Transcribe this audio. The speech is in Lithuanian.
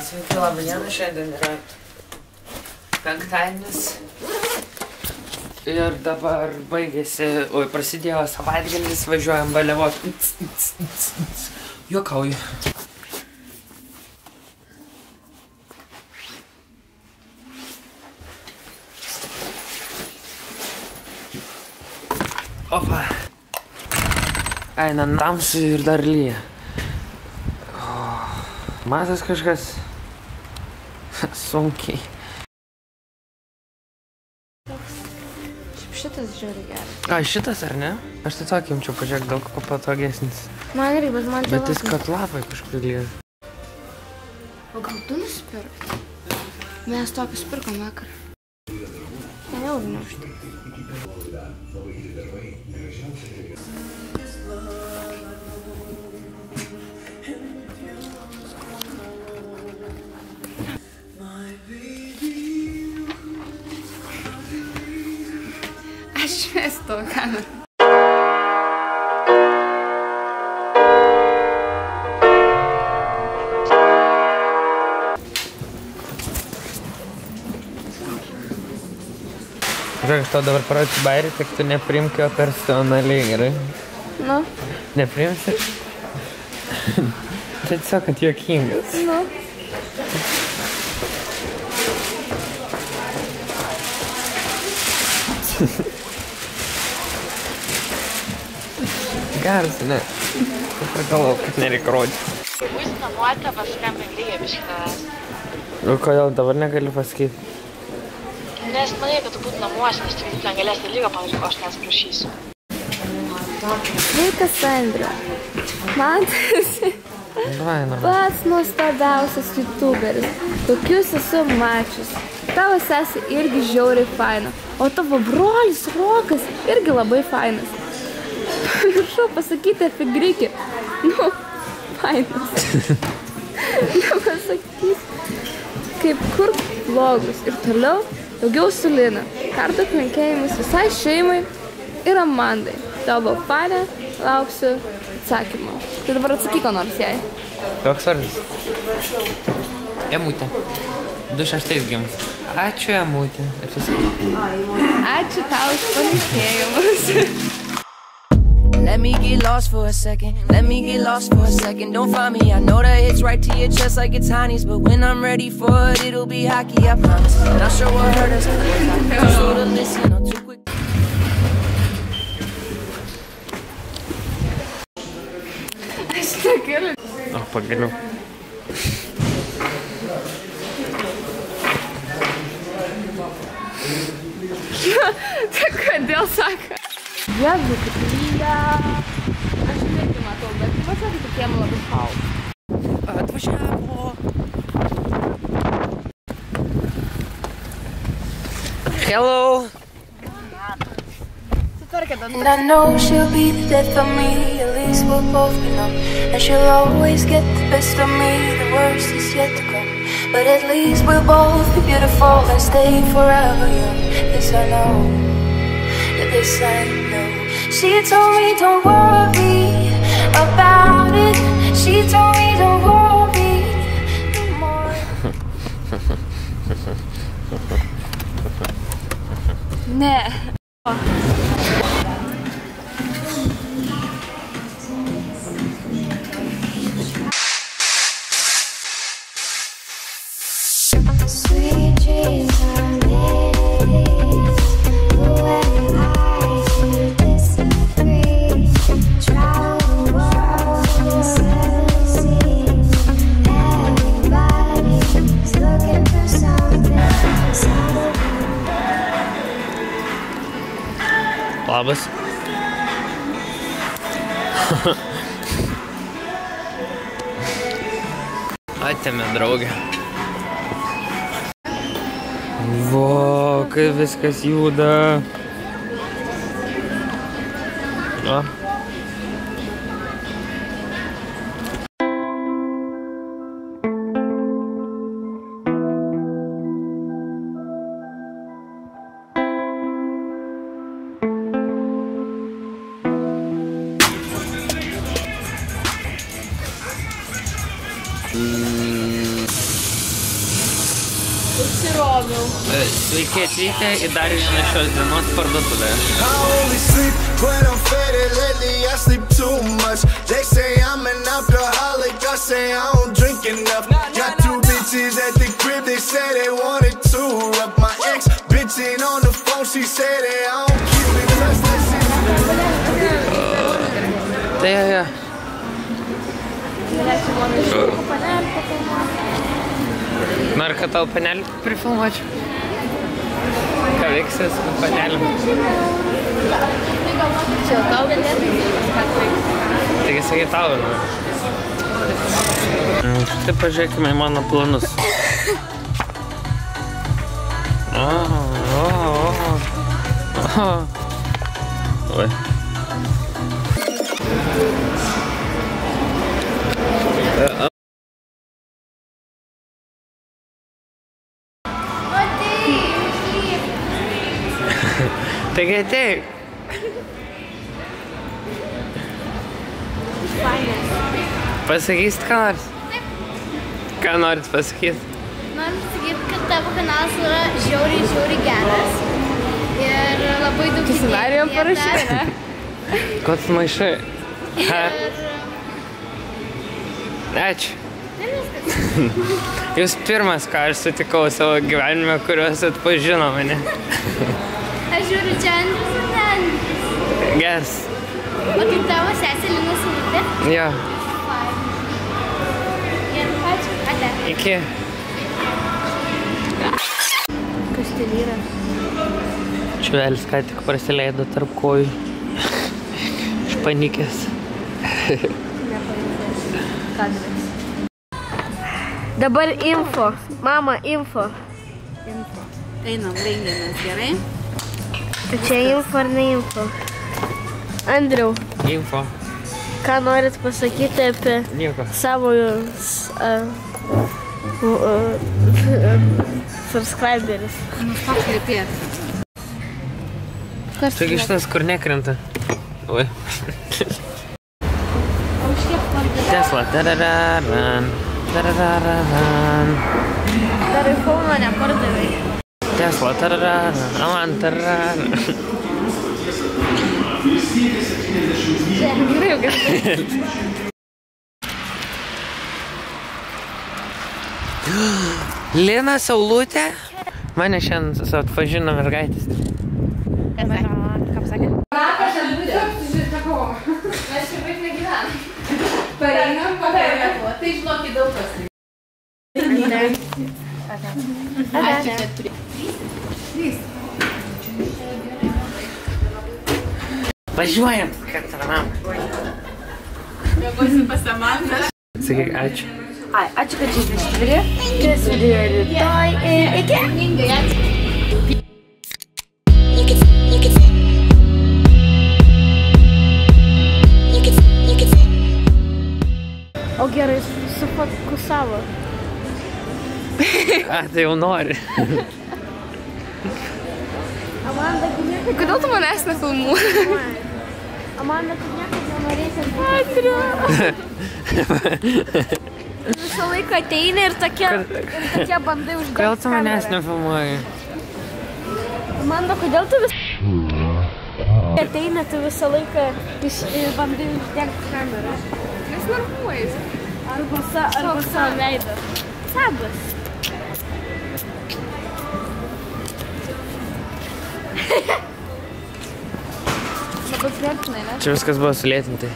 Sveiki, labą dieną, šiandien yra penktadienis ir dabar baigėsi, prasidėjo savaitgalis, važiuojam baliavot. Juokauju. Opa. Einam tamsu ir dar lyja. Matas kažkas sunkiai. Šitas žiūri geras. A, šitas ar ne? Aš tai tokį jumčiau, pažiūrėk, daug patogesnis. Man irgi, bet man čia Bet jis kad lapai kažkur lyja. O gal tu nusipirk? Mes tokius pirkom vakar. Ten jau neužtai. Aš mėstu tavo kamerą. Žiūrėk, aš tau dabar parodysiu bairį, tik tu nepriimk jo personaliai, gerai? Nu? Nepriimsi? Tai tiesiog, kad juokingas. Nu? Geras, ne? Aš galvoju, kad nereikia rodyti. Būsi namuose, paskambink lygiai biškį tavęs. O kodėl dabar negali pasakyti? Nes manai, kad tu būtų namuose, nes tik ten galėsi lygą pavyzdžiui, ko aš nesprašysiu. Sveikas, Sandra. Man tai esi pats nuostabiausias youtuberis. Tokius esu mačius. Tavo sesė irgi žiauriai faina. O tavo brolis Rokas irgi labai fainas. Pamiršau pasakyti apie Grikį. Nu, fainas. Nepasakys. Kaip kurk vlogus. Ir toliau daugiau su Lina. Perduok linkėjimus visai šeimai ir Amandai. Tavo faina, lauksiu atsakymą. Tai dabar atsakyk, ko nors jai. Koks vardas? Emutė. 26 gims. Ačiū, Emutė. Ačiū tau už palinkėjimus. Let me get lost for a second, let me get lost for a second. Don't find me, I know that hits right to your chest like it's Honey's. But when I'm ready for it, it'll be hockey, I promise. Not sure what hurt us, too slow to listen or too quick. Aš negaliu. O, pagaliau. Tai kodėl sako? Jėzu, kaip lyja. Aš irgi matau, bet pasakė, kad jiem labai šalta. Atvažiavo. Hello. Sutvarkė dantų. And I know she'll be the death of me, at least we'll both be numb. And she'll always get the best of me, the worst is yet to come. But at least we'll both be beautiful and stay forever young. This I know, this I know. She told me don't worry about it. She told me don't worry no more. Ne. Sweet dreams are made when I disagree. Travel the world, seven seas. Everybody's looking for something. Labas. Atėmė draugę. Vo, kaip viskas juda. O. Užsiroviau. Sveiki atvykę į dar vieną šios dienos parduotuvę. I only sleep when I'm faded. Lately I sleep too much. They say I'm an alcoholic. I say I don't drink enough. Got two bitches at the crib. They say they wanted to rub my ex. Bitch ain't on the phone. She said that I don't keep it touch that shit. Tai jo. Nori, kad tau panelį prifilmuočiau? Ką veiksi su panelį? Čia tau galėtų įsivaizduoti. Taigi sakai tau, Štai pažiūrėkime į mano planus. Oi. Taigi ateik. Pasakysit ką nors? Ką norit pasakyti? Noriu pasakyti, kad tavo kanalas yra žiauriai geras. Ir labai daug idėjų. Scenarijų parašyti. Ko tu maišai? Ačiū. Jūs pirmas, ką aš sutikau savo gyvenime, kuriuos atpažino mane. Aš žiūriu čia Andrius ir Andrius. Geras. O tai tavo sesė Lina Salytė? Jo. Ir ačiū. Ate. Iki. Kas ten yra? Čuvelis ką tik prasileido tarp kojų. Išpanikęs. Dabar info. Mama, info. Einam, rengiamės, gerai? Tai čia info ar ne info? Andriau, Info. ką norit pasakyti apie Nieko. savo subscriberis? Nustok šlepėt. Taigi šitas kur nekrenta. Oi. Tesla. Tarararan. Tarararan. Dar iPhone nepardavai. Tesla. Tarararan. Aman. Tarararan. Gerai, jau gerai. Lina Saulutė. Mane šiandien atpažino mergaitės. Kaip sakė? Pareinam, pakarėpo. Tai žinok, į daug kas. Ačiū, kad prie. Važiuojam, kad tramam. Mėgosi pasamantą. Sakyk, ačiū. Ai, ačiū, kad čia ištviri. Kitas video rytoj ir iki. O gerai, sufokusavo. Tai jau nori. Amanda, tu niekada... Kodėl tu manęs nefilmuoji? Amanda, tu niekada nenorėsi... Visą laiką ateini ir tokie bandai uždėti Kodėl tu manęs nefilmuoji? Amanda, kodėl tu ateini, tu visą laiką bandai uždėti kamerą? Nes nervuojasi. Arba savo veidą. Sabas. Labai priartinai, ne? Čia viskas buvo sulėtintai.